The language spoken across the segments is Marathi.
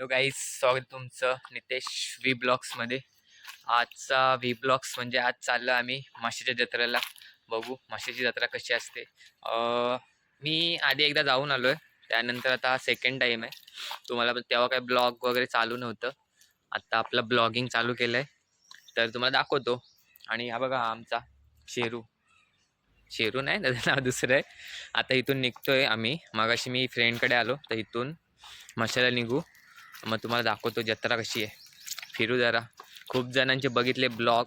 हॅलो गाईज, स्वागत तुमचं नितेश व्ही ब्लॉग्समध्ये. आजचा व्ही ब्लॉग्स म्हणजे आज चाललो आम्ही माशाच्या जत्रेला. बघू माशाची जत्रा कशी असते. मी आधी एकदा जाऊन आलो आहे, त्यानंतर आता हा सेकंड टाईम आहे. तुम्हाला तेव्हा काय ब्लॉग वगैरे चालू नव्हतं, आत्ता आपलं ब्लॉगिंग चालू केलं आहे, तर तुम्हाला दाखवतो. आणि हा बघा आमचा शेरू. शेरू नाही, त्याचं नाव दुसरं आहे. आता इथून निघतोय आम्ही. मगाशी मी फ्रेंडकडे आलो, तर इथून माशाला निघू. मग तुम्हाला दाखवतो जत्रा कशी आहे. फिरू जरा. खूप जणांचे बघितले ब्लॉग,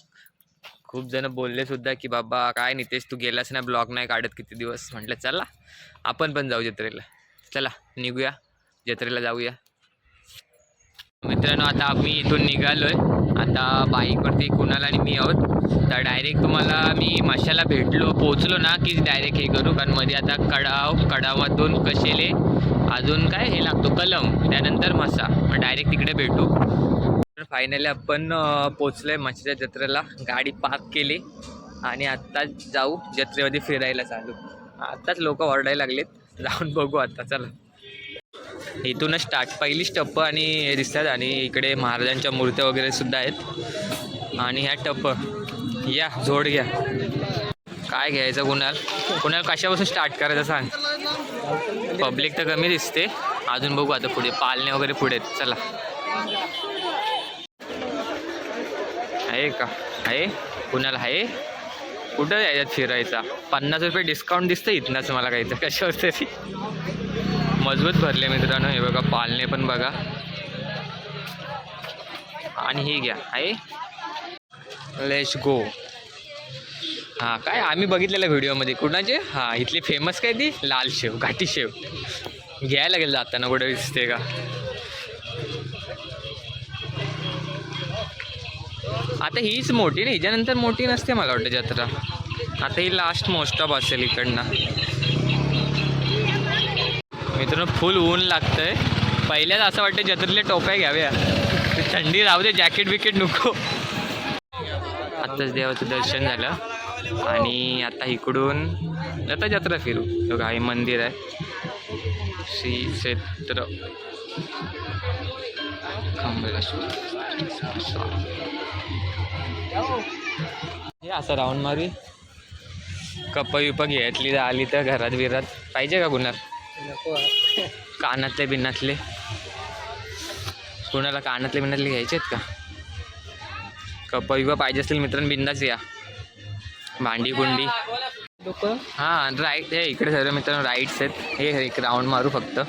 खूप जण बोलले सुद्धा की बाबा काय नितेश तू गेलास ना, ब्लॉग नाही काढत किती दिवस. म्हटलं चला आपण पण जाऊ जत्रेला. चला निघूया, जत्रेला जाऊया. मित्रांनो आता आम्ही इथून निघालोय. आता बाईकवरती कुणाल आणि मी आहोत. तर डायरेक्ट तुम्हाला मी माशाला पोचलो ना की डायरेक्ट हे करू, कारण मध्ये आता कडावातून कशेले अजून काय हे लागतो कलम, त्यानंतर मासा. मग डायरेक्ट तिकडे भेटू. तर फायनली आपण पोचलोय माशाच्या जत्रेला. गाडी पार्क केली आणि आत्ताच जाऊ जत्रेमध्ये फिरायला चालू. आत्ताच लोक ओरडायला लागलेत, जाऊन बघू आता. चला इथूनच स्टार्ट, पहिली टप्प आणि हे दिसतात. आणि इकडे महाराजांच्या मूर्त्या वगैरे सुद्धा आहेत. आणि ह्या टप्प या जोड घ्या. काय घ्यायचं कुणाल कशापासून स्टार्ट करायचं सांग. पब्लिक तर कमी दिसते, अजून बघू आता पुढे पालणे वगैरे पुढे आहेत. चला आहे का, आहे कुणाल आहे. कुठं याच्यात फिरायचा. 50 रुपये डिस्काउंट दिसतं इथनंच मला काहीचं कशावर तरी. मजबूत भरले मित्रांनो. हे बघा पालणे पण बघा. आणि हे घ्या आहे. Let's go. हां काय आम्ही बघितलेल्या व्हिडिओमध्ये कुणाचे. हां इथली फेमस काय ती लाल शेव, घाटी शेव घ्यायला लागेल जाताना. कुठं दिसते का. आता हीच मोठी नाही, हिच्यानंतर मोठी नसते मला वाटतं जत्रा. आता ही लास्ट मोस्ट ऑफ असेल इकडनं. मित्रांनो फुल ऊन लागतंय. पहिल्याच असं वाटतं जत्रेला टोप्या घ्याव्या, थंडी राहू दे, जॅकेट बिकेट नको. आत्ताच देवाचं दर्शन झालं आणि आता इकडून आता जत्रा फिरू. बघा हे मंदिर आहे, श्री क्षेत्र हे असं राऊंड मारी. कप्पा विप्पा घ्यायतली आली तर घरात बिरात पाहिजे का कुणाला. कानातले बिनातले कुणाला कानातले बिनातले घ्यायचे आहेत का. कप्पा विप्पा पाहिजे असतील मित्रांनो बिंदाच या. भांडी कुंडी हां राईट हे इकडे सर्व मित्रांनो राईट्स आहेत. हे एक राऊंड मारू फक्त.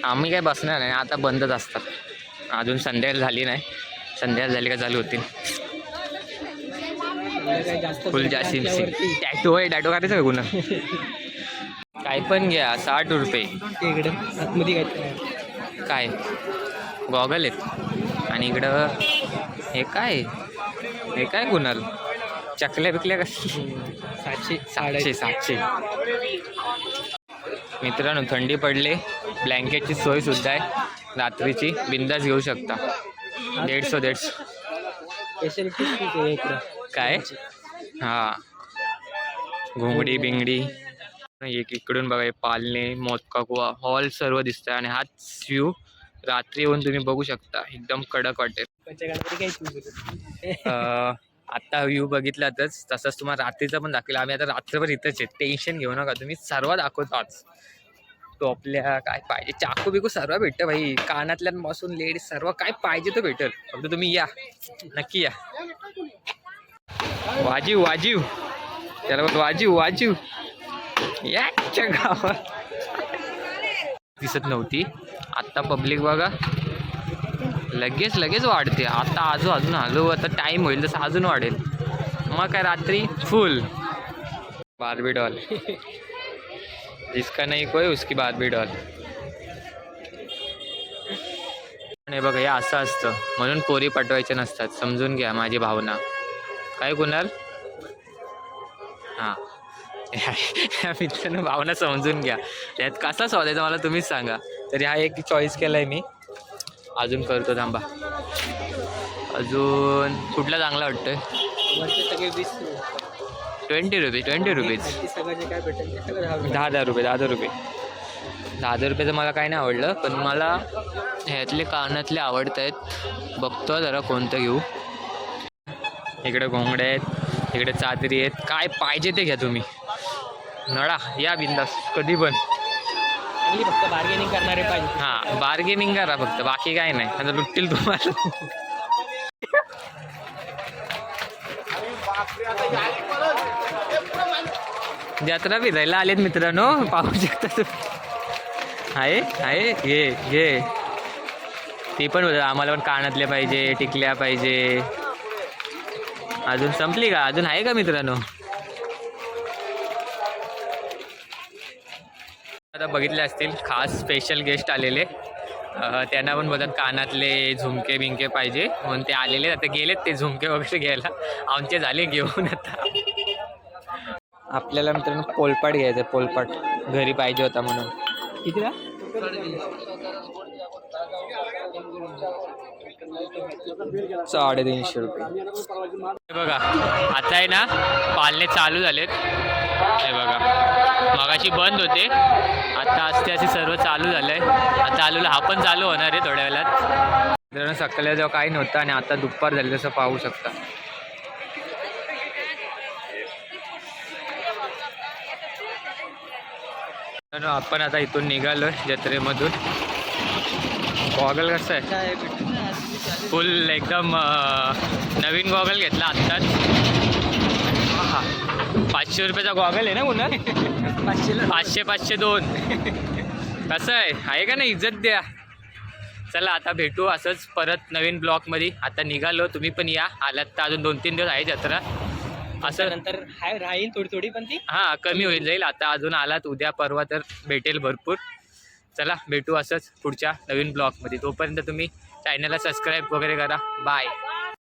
आम्ही काय बसणार नाही, आता बंदच असतात. अजून संध्याकाळ झाली नाही, संध्याकाळ झाली का चालू होतील. फुल जास्ती टॅटो आहे. टॅटो करायचं का कुणा. काय पण घ्या 60 रुपये. इकडे आतमध्ये काय गॉगल आहेत. आणि इकडं हे काय कुणाल चकल्या बिकल्या कशी. 700 मित्रांनो थंडी पडले, ब्लँकेटची सोय सुद्धा आहे रात्रीची, बिंदास घेऊ शकता. 150 काय. हां घोंगडी बिंगडी. एक इकडून बघा पालणे मोदका कुवा हॉल सर्व दिसतं. आणि हाच व्ह्यू रात्री येऊन तुम्ही बघू शकता, एकदम कडक वाटेल. आत्ता व्ह्यू बघितलातच, तसंच तुम्हाला रात्रीचा पण दाखवेल. आम्ही आता रात्रभर इथंच आहे, टेन्शन घेऊ नका तुम्ही. सर्व दाखवतो आज. टोपल्या काय पाहिजे, चाकू बिकू सर्व भेटतं भाई. कानातल्यांपासून लेडीज सर्व काय पाहिजे तो भेटेल, फक्त तुम्ही या, नक्की या. वाजीव त्याला वाजीव याच्या गावात दिसत नव्हती. आत्ता पब्लिक बघा लगेच वाढते. आता अजून हळू आता टाईम होईल तसं अजून वाढेल. मग काय रात्री फुल बार्बी डॉल. जिसका नाही कोई उसकी बार्बी डॉल. हे बघा हे असं असतं, म्हणून पोरी पटवायच्या नसतात. समजून घ्या माझी भावना. काय कुणाल. हां मित्रांनो भावना समजून घ्या. त्यात कसा शोधायचा मला तुम्हीच सांगा. तरी हा एक चॉईस केला आहे मी. अजून करतो थांबा. अजून कुठला चांगला वाटतोय. 20 रुपीज 10 रुपये. 10,000 रुपयाचं मला काही नाही आवडलं, पण मला ह्यातले कानातले आवडत आहेत. बघतो जरा कोणतं घेऊ. इकडे घोंगडे आहेत, इकडे चादरी आहेत, काय पाहिजे ते घ्या तुम्ही. नळा या बिंदास कधी पण. फक्त बार्गेनिंग करणारे पाहिजे. हां बार्गेनिंग करा फक्त, बाकी काय नाही. आता लुटतील तुम्हाला. जत्रा फिरायला आलेत मित्रांनो, पाहू शकता तुम्ही. आहे घे घे. ती पण होतं आम्हाला पण कानातले पाहिजे, टिकल्या पाहिजे. अजून संपली का? अजून आहे का मित्रांनो? आता बघितले असतील खास स्पेशल गेस्ट आलेले, त्यांना पण बघत कानातले झुमके बिंके पाहिजे म्हणून ते आलेले. आता गेलेत ते झुमके वगैरे घ्यायला, आमचे झाले घेऊन. आता आपल्याला मित्रांनो पोलपाट घ्यायचं, पोलपाट घरी पाहिजे होता म्हणून. कितीला? 350 रुपये. हे बघा आता आहे ना पालने चालू झालेत. हे बघा मगाशी बंद होते, आता असते असे सर्व चालू झालंय. आता आलूला हा पण चालू होणार आहे थोड्या वेळात. मित्रांनो सकाळी जेव्हा काही नव्हतं आणि आता दुपार झाली तसं पाहू शकता. आपण आता इथून निघालोय जत्रेमधून. गॉगल कसं आहे? फुल एकदम नवीन गॉगल घेतला आत्ताच. हा 500 रुपयाचा गॉगल आहे ना पुन्हा. 500 2. कसं आहे का नाही? इज्जत द्या. चला आता भेटू असंच परत नवीन ब्लॉगमध्ये. आता निघालो, तुम्ही पण या. आलात तर अजून 2-3 दिवस आहे जत्रा. असं नंतर राहील थोडी पण ती. हां कमी होईल जाईल. आता अजून आलात उद्या परवा तर भेटेल भरपूर. चला भेटू असंच पुढच्या नवीन ब्लॉगमध्ये. तोपर्यंत तुम्ही चॅनलला सबस्क्राईब वगैरे करा. बाय.